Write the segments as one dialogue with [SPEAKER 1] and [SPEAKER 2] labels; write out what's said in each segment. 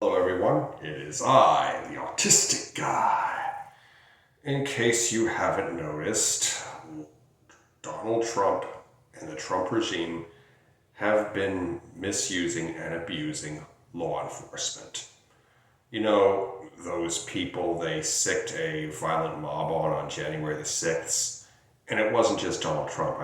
[SPEAKER 1] Hello everyone, it is I, the autistic guy. In case you haven't noticed, Donald Trump and the Trump regime have been misusing and abusing law enforcement. You know, those people they sicked a violent mob on January the 6th, and it wasn't just Donald Trump.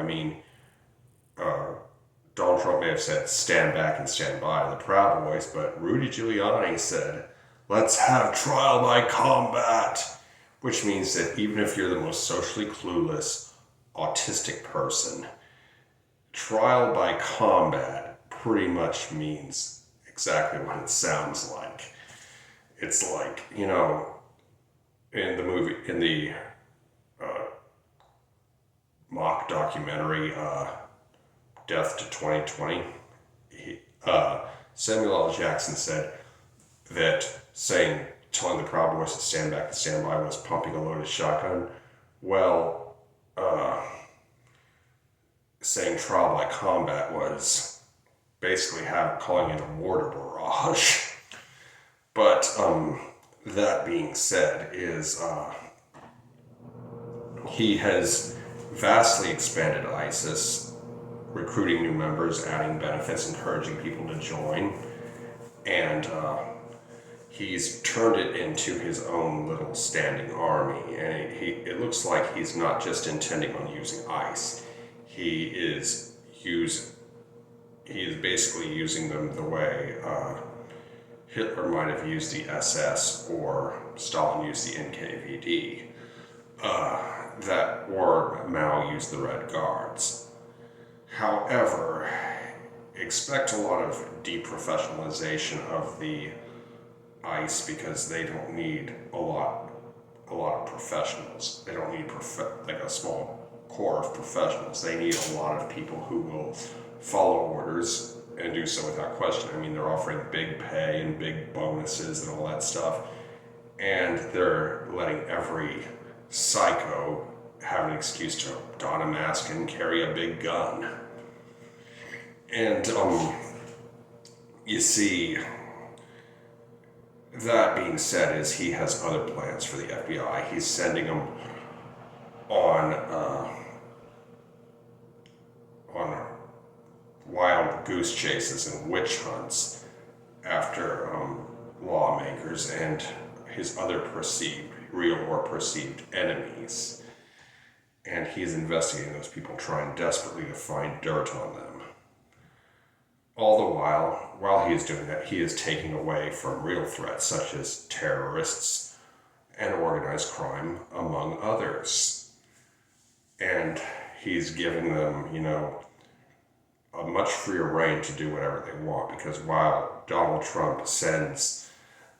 [SPEAKER 1] Donald Trump may have said, stand back and stand by, the Proud Boys, but Rudy Giuliani said, let's have trial by combat, which means that even if you're the most socially clueless, autistic person, trial by combat pretty much means exactly what it sounds like. It's like, in the movie, in the mock documentary, Death to 2020, Samuel L. Jackson said that telling the Proud Boys to stand back and stand by was pumping a loaded shotgun. Well, saying trial by combat was basically calling it a mortar barrage. But that being said, he has vastly expanded ISIS, recruiting new members, adding benefits, encouraging people to join, and he's turned it into his own little standing army. And it looks like he's not just intending on using ICE. He is basically using them the way Hitler might have used the SS or Stalin used the NKVD, or Mao used the Red Guards. However, expect a lot of deprofessionalization of the ICE because they don't need a lot of professionals. They don't need like a small core of professionals. They need a lot of people who will follow orders and do so without question. I mean, they're offering big pay and big bonuses and all that stuff, and they're letting every psycho have an excuse to don a mask and carry a big gun. And you see, that being said, is he has other plans for the FBI. He's sending them on wild goose chases and witch hunts after lawmakers and his other real or perceived enemies. And he is investigating those people, trying desperately to find dirt on them. All the while he is doing that, he is taking away from real threats such as terrorists and organized crime, among others. And he's giving them, a much freer reign to do whatever they want, because while Donald Trump sends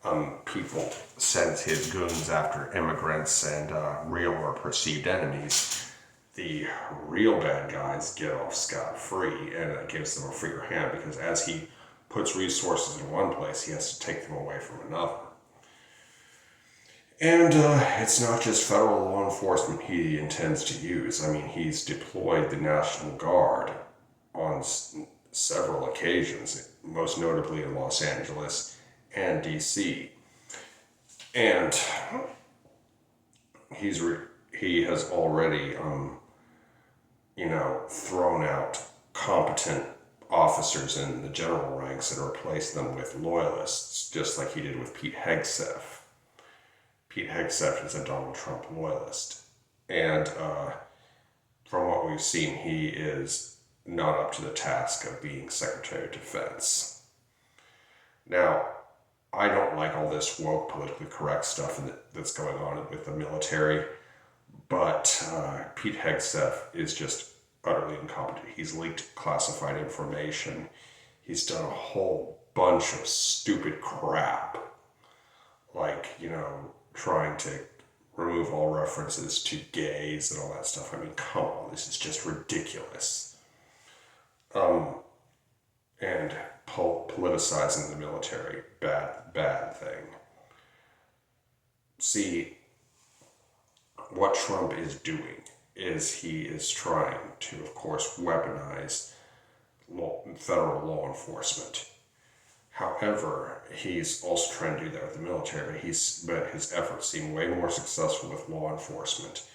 [SPEAKER 1] his goons after immigrants and real or perceived enemies, the real bad guys get off scot-free, and it gives them a freer hand because as he puts resources in one place, he has to take them away from another. And it's not just federal law enforcement he intends to use. I mean, he's deployed the National Guard on several occasions, most notably in Los Angeles and DC. And he has already thrown out competent officers in the general ranks and replaced them with loyalists, just like he did with Pete Hegseth. Pete Hegseth is a Donald Trump loyalist. And from what we've seen, he is not up to the task of being Secretary of Defense. Now, I don't like all this woke, politically correct stuff that's going on with the military, but Pete Hegseth is just utterly incompetent. He's leaked classified information. He's done a whole bunch of stupid crap, like, trying to remove all references to gays and all that stuff. I mean, come on, this is just ridiculous. And politicizing the military, bad thing. See, what Trump is doing is he is trying to, of course, weaponize federal law enforcement. However, he's also trying to do that with the military, but his efforts seem way more successful with law enforcement.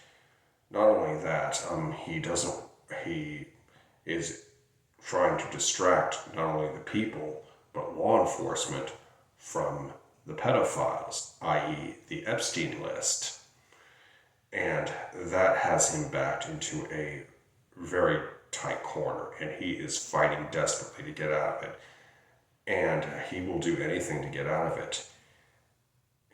[SPEAKER 1] Not only that, he is trying to distract not only the people, but law enforcement from the pedophiles, i.e. the Epstein list. And that has him backed into a very tight corner, and he is fighting desperately to get out of it. And he will do anything to get out of it.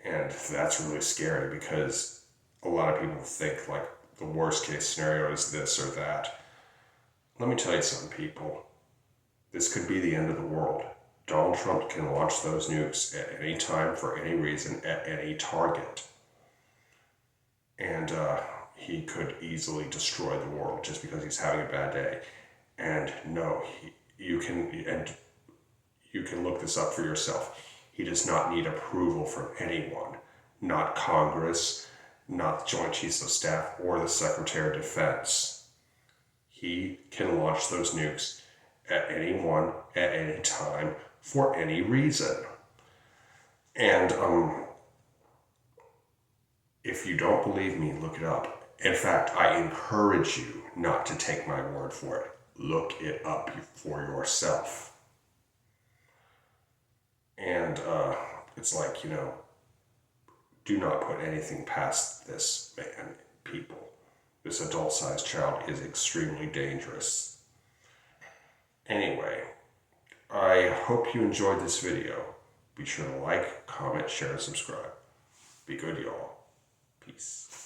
[SPEAKER 1] And that's really scary because a lot of people think like the worst case scenario is this or that. Let me tell you something, people. This could be the end of the world. Donald Trump can launch those nukes at any time, for any reason, at any target. And he could easily destroy the world just because he's having a bad day. And no, you can look this up for yourself. He does not need approval from anyone, not Congress, not the Joint Chiefs of Staff, or the Secretary of Defense. He can launch those nukes at anyone, at any time, for any reason. And if you don't believe me, look it up. In fact, I encourage you not to take my word for it. Look it up for yourself. And it's like, do not put anything past this man, people. This adult-sized child is extremely dangerous. Anyway, I hope you enjoyed this video. Be sure to like, comment, share, and subscribe. Be good, y'all. Peace.